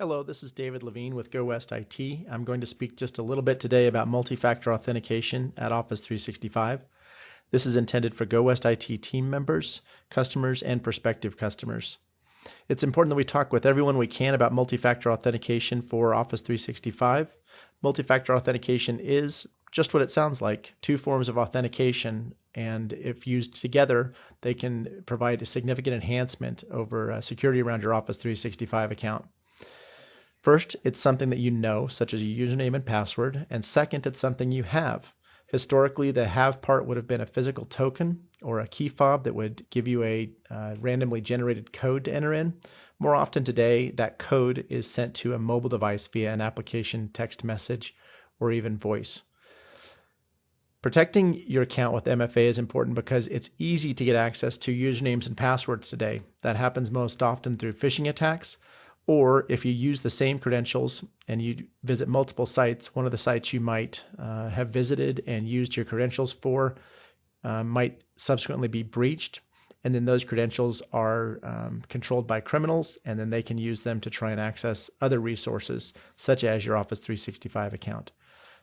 Hello, this is David Lewien with Go West IT. I'm going to speak just a little bit today about multi-factor authentication at Office 365. This is intended for Go West IT team members, customers, and prospective customers. It's important that we talk with everyone we can about multi-factor authentication for Office 365. Multi-factor authentication is just what it sounds like, two forms of authentication, and if used together, they can provide a significant enhancement over security around your Office 365 account. First, it's something that you know, such as a username and password, and second, it's something you have. Historically, the have part would have been a physical token or a key fob that would give you a randomly generated code to enter in. More often today, that code is sent to a mobile device via an application, text message, or even voice. Protecting your account with MFA is important because it's easy to get access to usernames and passwords today. That happens most often through phishing attacks, or if you use the same credentials and you visit multiple sites, one of the sites you might have visited and used your credentials for might subsequently be breached, and then those credentials are controlled by criminals, and then they can use them to try and access other resources, such as your Office 365 account.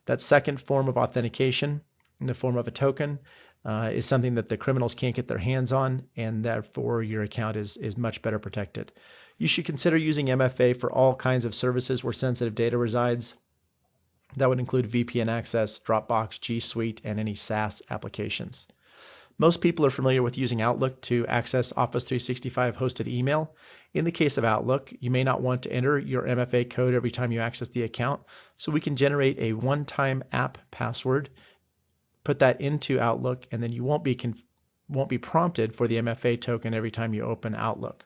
That second form of authentication, in the form of a token, is something that the criminals can't get their hands on, and therefore your account is much better protected. You should consider using MFA for all kinds of services where sensitive data resides. That would include VPN access, Dropbox, G Suite, and any SaaS applications. Most people are familiar with using Outlook to access Office 365 hosted email. In the case of Outlook, you may not want to enter your MFA code every time you access the account, so we can generate a one-time app password, put that into Outlook, and then you won't be prompted for the MFA token every time you open Outlook.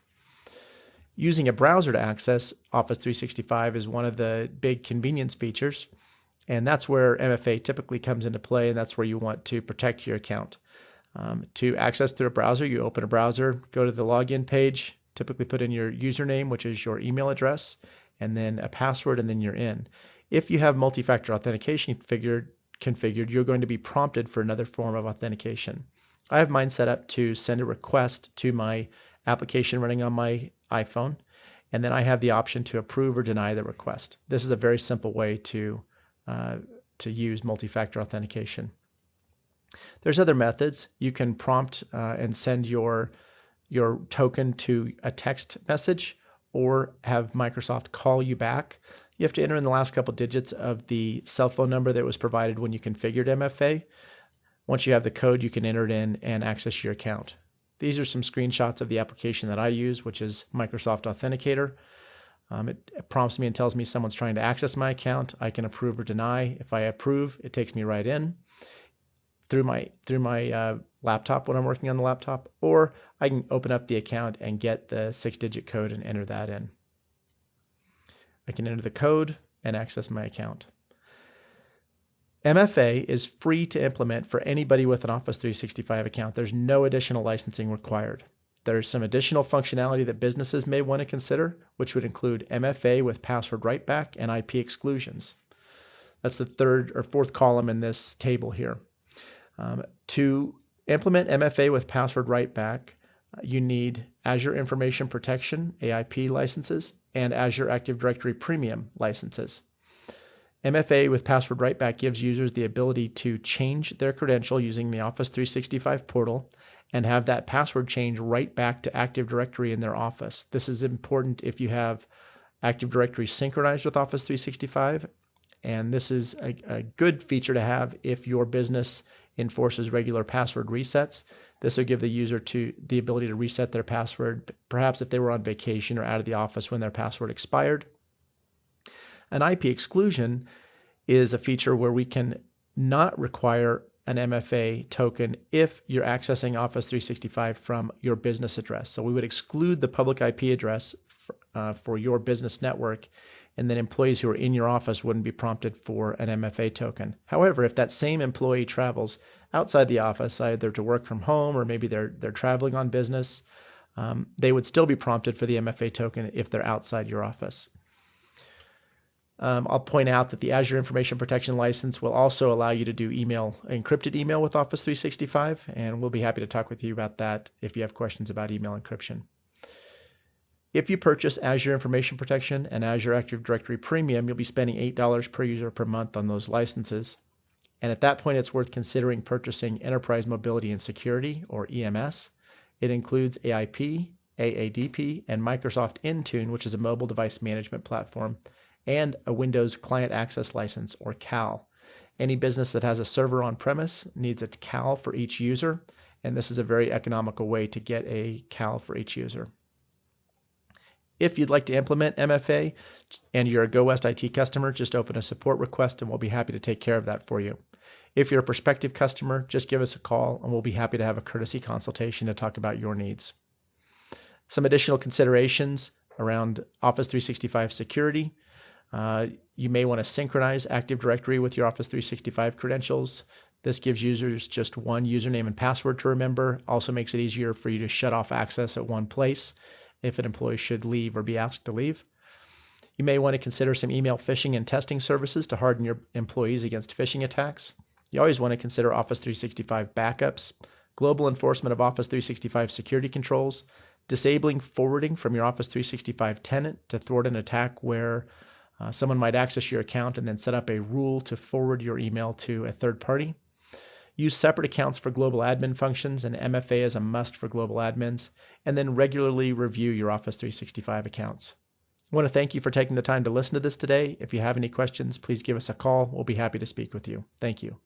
Using a browser to access Office 365 is one of the big convenience features, and that's where MFA typically comes into play, and that's where you want to protect your account. To access through a browser, you open a browser, go to the login page, typically put in your username, which is your email address, and then a password, and then you're in. If you have multi-factor authentication configured, you're going to be prompted for another form of authentication. I have mine set up to send a request to my application running on my iPhone, and then I have the option to approve or deny the request. This is a very simple way to use multi-factor authentication. There's other methods. You can prompt and send your token to a text message or have Microsoft call you back. You have to enter in the last couple digits of the cell phone number that was provided when you configured MFA. Once you have the code, you can enter it in and access your account. These are some screenshots of the application that I use, which is Microsoft Authenticator. It prompts me and tells me someone's trying to access my account. I can approve or deny. If I approve, it takes me right in through my laptop when I'm working on the laptop, or I can open up the account and get the 6-digit code and enter that in. I can enter the code and access my account. MFA is free to implement for anybody with an Office 365 account. There's no additional licensing required. There's some additional functionality that businesses may want to consider, which would include MFA with password write-back and IP exclusions. That's the third or fourth column in this table here. To implement MFA with password write-back, you need Azure Information Protection, AIP licenses, and Azure Active Directory Premium licenses. MFA with password write-back gives users the ability to change their credential using the Office 365 portal and have that password change right back to Active Directory in their Office. This is important if you have Active Directory synchronized with Office 365, and this is a good feature to have if your business enforces regular password resets. This will give the user the ability to reset their password, perhaps if they were on vacation or out of the office when their password expired. An IP exclusion is a feature where we can not require an MFA token if you're accessing Office 365 from your business address. So we would exclude the public IP address for your business network, and then employees who are in your office wouldn't be prompted for an MFA token. However, if that same employee travels outside the office, either to work from home or maybe they're traveling on business, they would still be prompted for the MFA token if they're outside your office. I'll point out that the Azure Information Protection License will also allow you to do encrypted email with Office 365, and we'll be happy to talk with you about that if you have questions about email encryption. If you purchase Azure Information Protection and Azure Active Directory Premium, you'll be spending $8 per user per month on those licenses. And at that point, it's worth considering purchasing Enterprise Mobility and Security, or EMS. It includes AIP, AADP, and Microsoft Intune, which is a mobile device management platform, and a Windows Client Access License, or CAL. Any business that has a server on premise needs a CAL for each user, and this is a very economical way to get a CAL for each user. If you'd like to implement MFA and you're a Go West IT customer, just open a support request and we'll be happy to take care of that for you. If you're a prospective customer, just give us a call and we'll be happy to have a courtesy consultation to talk about your needs. Some additional considerations around Office 365 security. You may want to synchronize Active Directory with your Office 365 credentials. This gives users just one username and password to remember. Also makes it easier for you to shut off access at one place if an employee should leave or be asked to leave. You may want to consider some email phishing and testing services to harden your employees against phishing attacks. You always want to consider Office 365 backups, global enforcement of Office 365 security controls, disabling forwarding from your Office 365 tenant to thwart an attack where someone might access your account and then set up a rule to forward your email to a third party. Use separate accounts for global admin functions, and MFA is a must for global admins, and then regularly review your Office 365 accounts. I want to thank you for taking the time to listen to this today. If you have any questions, please give us a call. We'll be happy to speak with you. Thank you.